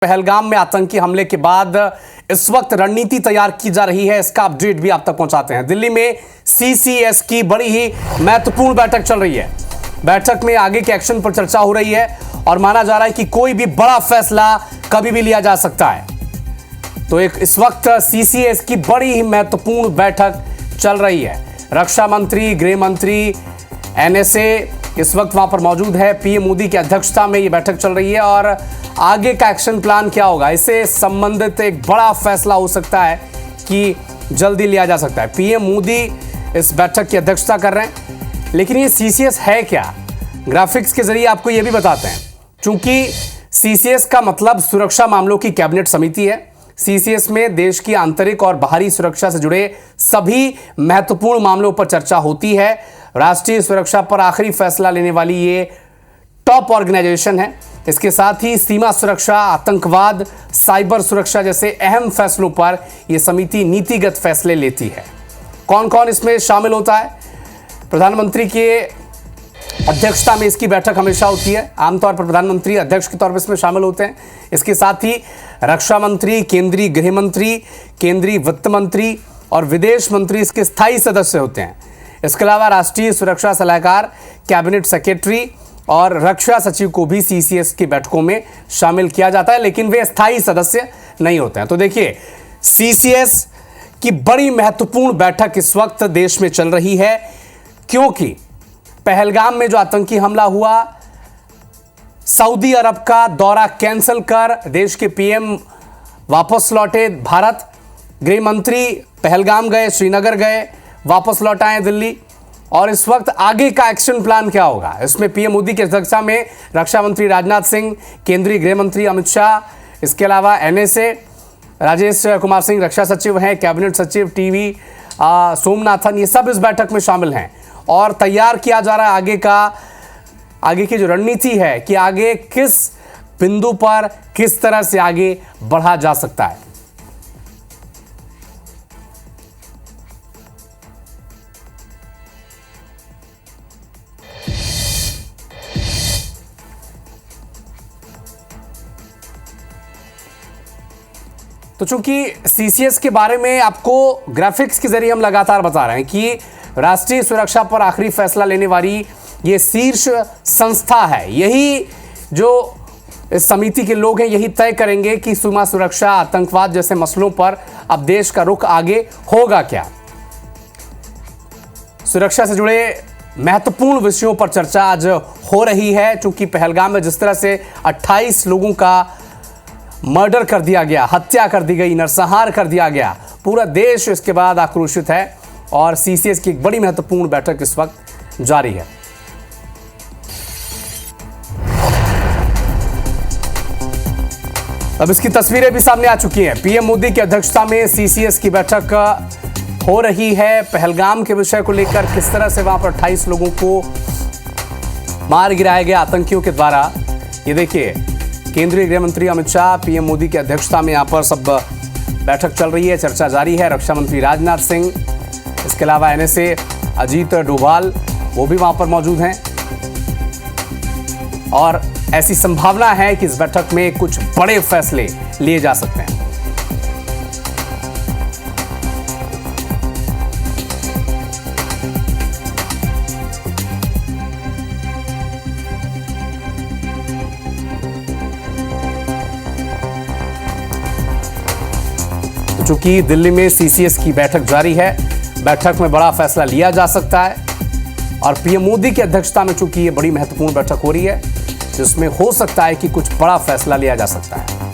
पहलगाम में आतंकी हमले के बाद इस वक्त रणनीति तैयार की जा रही है, इसका अपडेट भी आप तक पहुंचाते हैं। दिल्ली में सीसीएस की बड़ी ही महत्वपूर्ण बैठक चल रही है। बैठक में आगे के एक्शन पर चर्चा हो रही है और माना जा रहा है कि कोई भी बड़ा फैसला कभी भी लिया जा सकता है। तो इस वक्त सीसीएस की बड़ी ही महत्वपूर्ण बैठक चल रही है। रक्षा मंत्री, गृह मंत्री, एनएसए इस वक्त वहां पर मौजूद है। पीएम मोदी की अध्यक्षता में ये बैठक चल रही है और आगे का एक्शन प्लान क्या होगा, इससे संबंधित एक बड़ा फैसला हो सकता है कि जल्दी लिया जा सकता है। पीएम मोदी इस बैठक की अध्यक्षता कर रहे हैं। लेकिन ये सीसीएस है क्या, ग्राफिक्स के जरिए आपको ये भी बताते हैं। चूंकि सीसीएस का मतलब सुरक्षा मामलों की कैबिनेट समिति है। सीसीएस में देश की आंतरिक और बाहरी सुरक्षा से जुड़े सभी महत्वपूर्ण मामलों पर चर्चा होती है। राष्ट्रीय सुरक्षा पर आखिरी फैसला लेने वाली ये टॉप ऑर्गेनाइजेशन है। इसके साथ ही सीमा सुरक्षा, आतंकवाद, साइबर सुरक्षा जैसे अहम फैसलों पर यह समिति नीतिगत फैसले लेती है। कौन कौन इसमें शामिल होता है? प्रधानमंत्री के अध्यक्षता में इसकी बैठक हमेशा होती है। आमतौर पर प्रधानमंत्री अध्यक्ष के तौर पर इसमें शामिल होते हैं। इसके साथ ही रक्षा मंत्री, केंद्रीय गृह मंत्री, केंद्रीय वित्त मंत्री और विदेश मंत्री इसके स्थायी सदस्य होते हैं। इसके अलावा राष्ट्रीय सुरक्षा सलाहकार, कैबिनेट सेक्रेटरी और रक्षा सचिव को भी सीसीएस की बैठकों में शामिल किया जाता है, लेकिन वे स्थायी सदस्य नहीं होते हैं। तो देखिए, सीसीएस की बड़ी महत्वपूर्ण बैठक इस वक्त देश में चल रही है, क्योंकि पहलगाम में जो आतंकी हमला हुआ, सऊदी अरब का दौरा कैंसिल कर देश के पीएम वापस लौटे भारत। गृह मंत्री पहलगाम गए, श्रीनगर गए, वापस लौट आए दिल्ली। और इस वक्त आगे का एक्शन प्लान क्या होगा, इसमें पीएम मोदी की अध्यक्षता में रक्षा मंत्री राजनाथ सिंह, केंद्रीय गृह मंत्री अमित शाह, इसके अलावा एनएसए राजेश कुमार सिंह रक्षा सचिव हैं, कैबिनेट सचिव टीवी सोमनाथन, ये सब इस बैठक में शामिल हैं। और तैयार किया जा रहा है आगे की जो रणनीति है कि आगे किस बिंदु पर किस तरह से आगे बढ़ा जा सकता है। तो चूंकि सीसीएस के बारे में आपको ग्राफिक्स के जरिए हम लगातार बता रहे हैं कि राष्ट्रीय सुरक्षा पर आखिरी फैसला लेने वाली ये शीर्ष संस्था है। यही जो इस समिति के लोग हैं, यही तय करेंगे कि सीमा सुरक्षा, आतंकवाद जैसे मसलों पर अब देश का रुख आगे होगा क्या। सुरक्षा से जुड़े महत्वपूर्ण विषयों पर चर्चा आज हो रही है। चूंकि पहलगाम में जिस तरह से 28 लोगों का मर्डर कर दिया गया, हत्या कर दी गई, नरसंहार कर दिया गया, पूरा देश इसके बाद आक्रोशित है और सीसीएस की एक बड़ी महत्वपूर्ण बैठक इस वक्त जारी है। अब इसकी तस्वीरें भी सामने आ चुकी हैं। पीएम मोदी की अध्यक्षता में सीसीएस की बैठक हो रही है। पहलगाम के विषय को लेकर किस तरह से वहां पर 28 लोगों को मार गिराया गया आतंकियों के द्वारा, ये देखिए। केंद्रीय गृह मंत्री अमित शाह, पीएम मोदी की अध्यक्षता में यहाँ पर सब बैठक चल रही है, चर्चा जारी है। रक्षा मंत्री राजनाथ सिंह, इसके अलावा एनएसए अजीत डोभाल, वो भी वहां पर मौजूद हैं। और ऐसी संभावना है कि इस बैठक में कुछ बड़े फैसले लिए जा सकते हैं। चूंकि दिल्ली में सीसीएस की बैठक जारी है, बैठक में बड़ा फैसला लिया जा सकता है। और पीएम मोदी की अध्यक्षता में चूंकि ये बड़ी महत्वपूर्ण बैठक हो रही है, जिसमें हो सकता है कि कुछ बड़ा फैसला लिया जा सकता है।